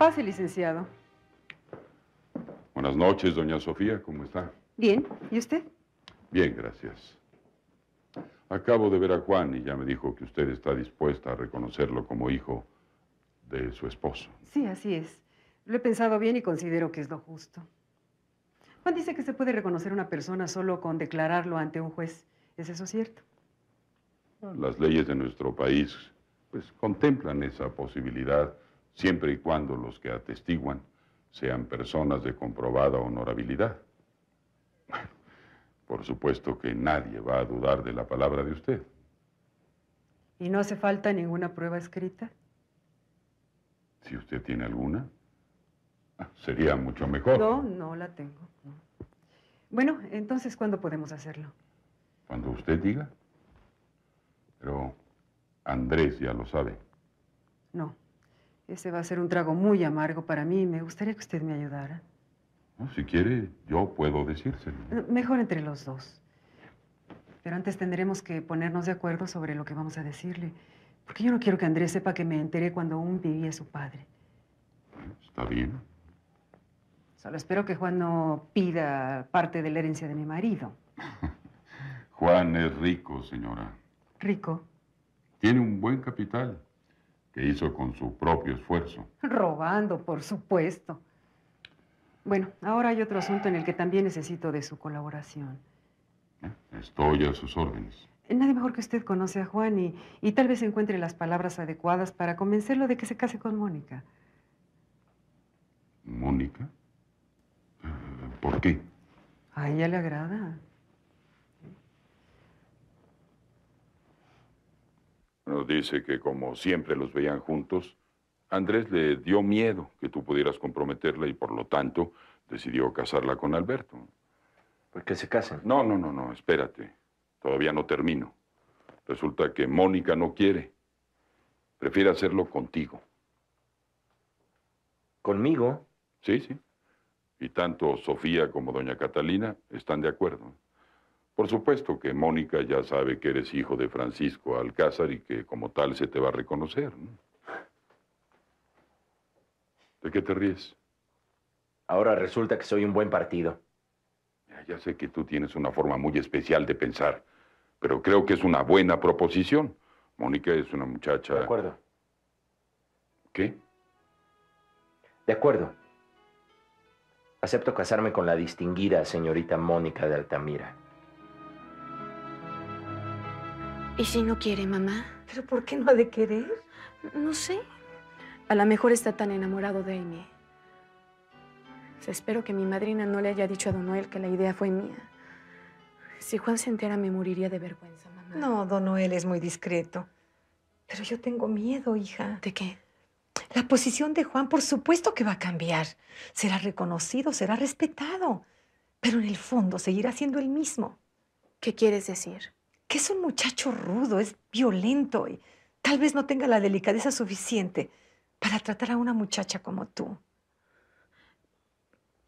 Pase, licenciado. Buenas noches, doña Sofía, ¿cómo está? Bien, ¿y usted? Bien, gracias. Acabo de ver a Juan y ya me dijo que usted está dispuesta a reconocerlo como hijo de su esposo. Sí, así es. Lo he pensado bien y considero que es lo justo. Juan dice que se puede reconocer a una persona solo con declararlo ante un juez. ¿Es eso cierto? Las leyes de nuestro país, pues, contemplan esa posibilidad siempre y cuando los que atestiguan sean personas de comprobada honorabilidad. Por supuesto que nadie va a dudar de la palabra de usted. ¿Y no hace falta ninguna prueba escrita? Si usted tiene alguna, sería mucho mejor. No, no la tengo. No. Bueno, entonces, ¿cuándo podemos hacerlo? Cuando usted diga. Pero Andrés ya lo sabe. No, ese va a ser un trago muy amargo para mí. Me gustaría que usted me ayudara. No, si quiere, yo puedo decírselo. Mejor entre los dos. Pero antes tendremos que ponernos de acuerdo sobre lo que vamos a decirle. Porque yo no quiero que Andrés sepa que me enteré cuando aún vivía su padre. Está bien. Solo espero que Juan no pida parte de la herencia de mi marido. Juan es rico, señora. ¿Rico? Tiene un buen capital que hizo con su propio esfuerzo. Robando, por supuesto. Bueno, ahora hay otro asunto en el que también necesito de su colaboración. Estoy a sus órdenes. Nadie mejor que usted conoce a Juan y tal vez encuentre las palabras adecuadas para convencerlo de que se case con Mónica. ¿Mónica? ¿Por qué? A ella le agrada. Bueno, dice que como siempre los veían juntos, Andrés le dio miedo que tú pudieras comprometerla y por lo tanto decidió casarla con Alberto. Pues que se casen. No, espérate. Todavía no termino. Resulta que Mónica no quiere. Prefiere hacerlo contigo. ¿Conmigo? Sí. Y tanto Sofía como doña Catalina están de acuerdo. Por supuesto que Mónica ya sabe que eres hijo de Francisco Alcázar y que como tal se te va a reconocer, ¿no? ¿De qué te ríes? Ahora resulta que soy un buen partido. Ya sé que tú tienes una forma muy especial de pensar, pero creo que es una buena proposición. Mónica es una muchacha... De acuerdo. ¿Qué? De acuerdo. Acepto casarme con la distinguida señorita Mónica de Altamira. ¿Y si no quiere, mamá? ¿Pero por qué no ha de querer? No sé. A lo mejor está tan enamorado de Aimee. Espero que mi madrina no le haya dicho a don Noel que la idea fue mía. Si Juan se entera, me moriría de vergüenza, mamá. No, don Noel es muy discreto. Pero yo tengo miedo, hija. ¿De qué? La posición de Juan, por supuesto que va a cambiar. Será reconocido, será respetado. Pero en el fondo seguirá siendo el mismo. ¿Qué quieres decir? Que es un muchacho rudo, es violento y tal vez no tenga la delicadeza suficiente para tratar a una muchacha como tú.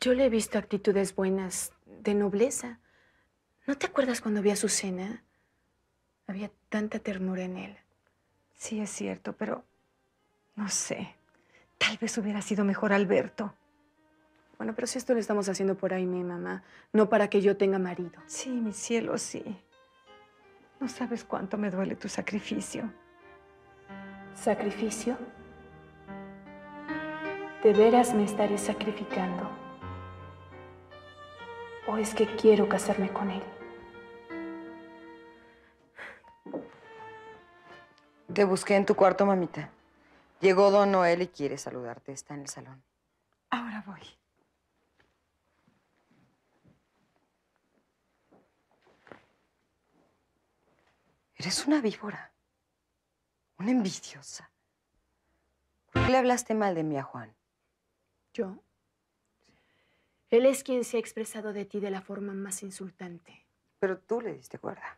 Yo le he visto actitudes buenas, de nobleza. ¿No te acuerdas cuando vi a Azucena? Había tanta ternura en él. Sí, es cierto, pero no sé. Tal vez hubiera sido mejor Alberto. Bueno, pero si esto lo estamos haciendo por Aimee, mamá, no para que yo tenga marido. Sí, mi cielo, sí. No sabes cuánto me duele tu sacrificio. ¿Sacrificio? ¿De veras me estaré sacrificando? ¿O es que quiero casarme con él? Te busqué en tu cuarto, mamita. Llegó don Noel y quiere saludarte. Está en el salón. Ahora voy. Eres una víbora. Una envidiosa. ¿Por qué le hablaste mal de mí a Juan? ¿Yo? Él es quien se ha expresado de ti de la forma más insultante. Pero tú le diste cuerda.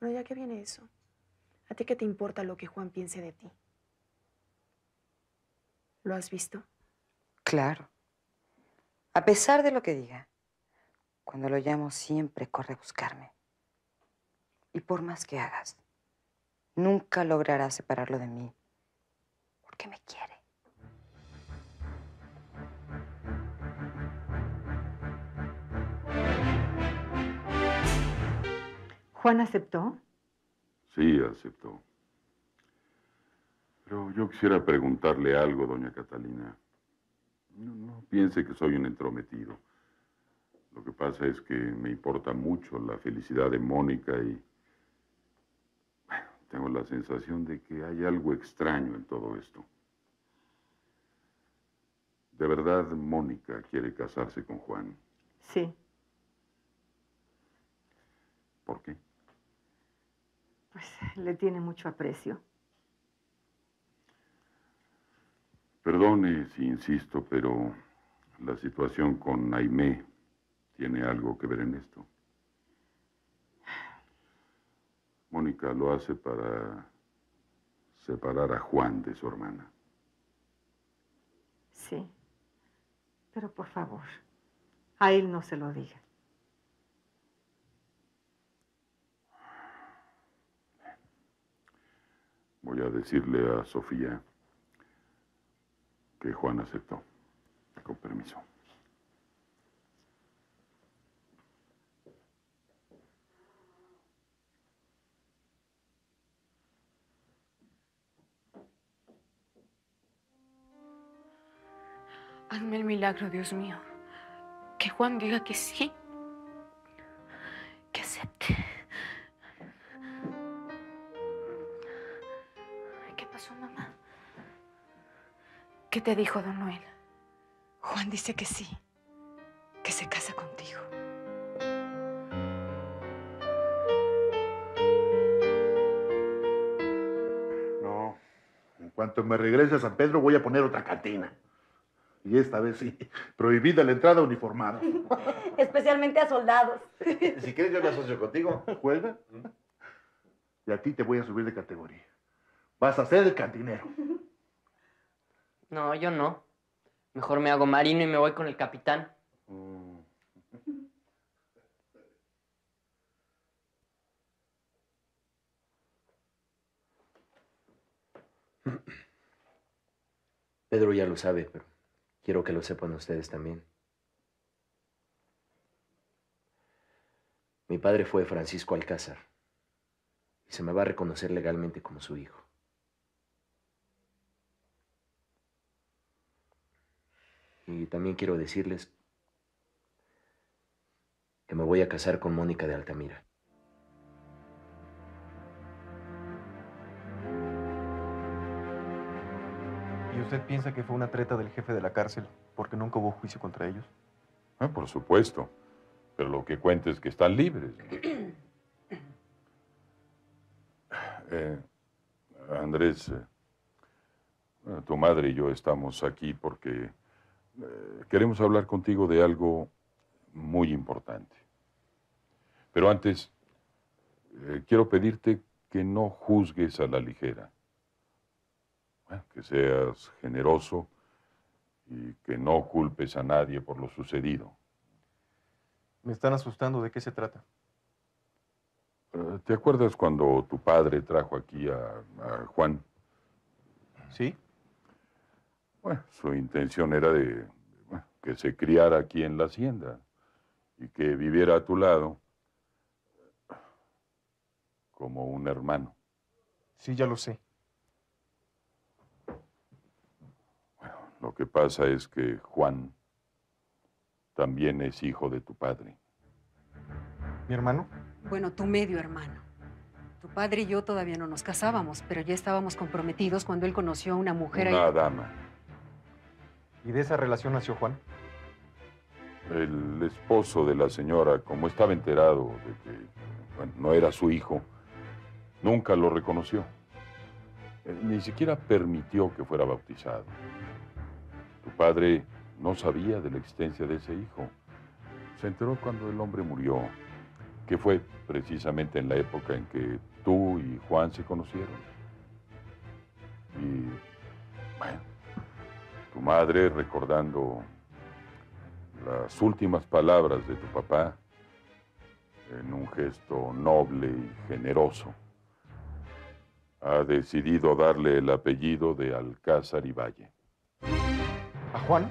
Bueno, ya que viene eso, ¿a ti qué te importa lo que Juan piense de ti? ¿Lo has visto? Claro. A pesar de lo que diga, cuando lo llamo siempre corre a buscarme. Y por más que hagas, nunca lograrás separarlo de mí, porque me quiere. ¿Juan aceptó? Sí, aceptó. Pero yo quisiera preguntarle algo, doña Catalina. No piense que soy un entrometido. Lo que pasa es que me importa mucho la felicidad de Mónica y bueno, tengo la sensación de que hay algo extraño en todo esto. ¿De verdad Mónica quiere casarse con Juan? Sí. ¿Por qué? Pues le tiene mucho aprecio. Perdone si insisto, pero la situación con Aimé tiene algo que ver en esto. Mónica lo hace para separar a Juan de su hermana. Sí. Pero por favor, a él no se lo diga. Voy a decirle a Sofía que Juan aceptó. Con permiso. Hazme el milagro, Dios mío. Que Juan diga que sí. Que acepte. ¿Qué pasó, mamá? ¿Qué te dijo don Noel? Juan dice que sí, que se casa contigo. No, en cuanto me regrese a San Pedro voy a poner otra cantina. Y esta vez sí, prohibida la entrada uniformada. Especialmente a soldados. Si quieres, yo me asocio contigo. ¿Juega? Y a ti te voy a subir de categoría. Vas a ser el cantinero. No, yo no. Mejor me hago marino y me voy con el capitán. Pedro ya lo sabe, pero quiero que lo sepan ustedes también. Mi padre fue Francisco Alcázar y se me va a reconocer legalmente como su hijo. Y también quiero decirles que me voy a casar con Mónica de Altamira. ¿Y usted piensa que fue una treta del jefe de la cárcel porque nunca hubo juicio contra ellos? Ah, por supuesto. Pero lo que cuenta es que están libres. Andrés, tu madre y yo estamos aquí porque queremos hablar contigo de algo muy importante. Pero antes, quiero pedirte que no juzgues a la ligera. Bueno, que seas generoso y que no culpes a nadie por lo sucedido. Me están asustando. ¿De qué se trata? ¿Te acuerdas cuando tu padre trajo aquí a Juan? ¿Sí? Bueno, su intención era de que se criara aquí en la hacienda y que viviera a tu lado como un hermano. Sí, ya lo sé. Bueno, lo que pasa es que Juan también es hijo de tu padre. ¿Mi hermano? Bueno, tu medio hermano. Tu padre y yo todavía no nos casábamos, pero ya estábamos comprometidos cuando él conoció a una mujer. Una dama. ¿Y de esa relación nació Juan? El esposo de la señora, como estaba enterado de que bueno, no era su hijo, nunca lo reconoció. Ni siquiera permitió que fuera bautizado. Tu padre no sabía de la existencia de ese hijo. Se enteró cuando el hombre murió, que fue precisamente en la época en que tú y Juan se conocieron. Y, bueno, tu madre, recordando las últimas palabras de tu papá, en un gesto noble y generoso, ha decidido darle el apellido de Alcázar y Valle. ¿A Juan?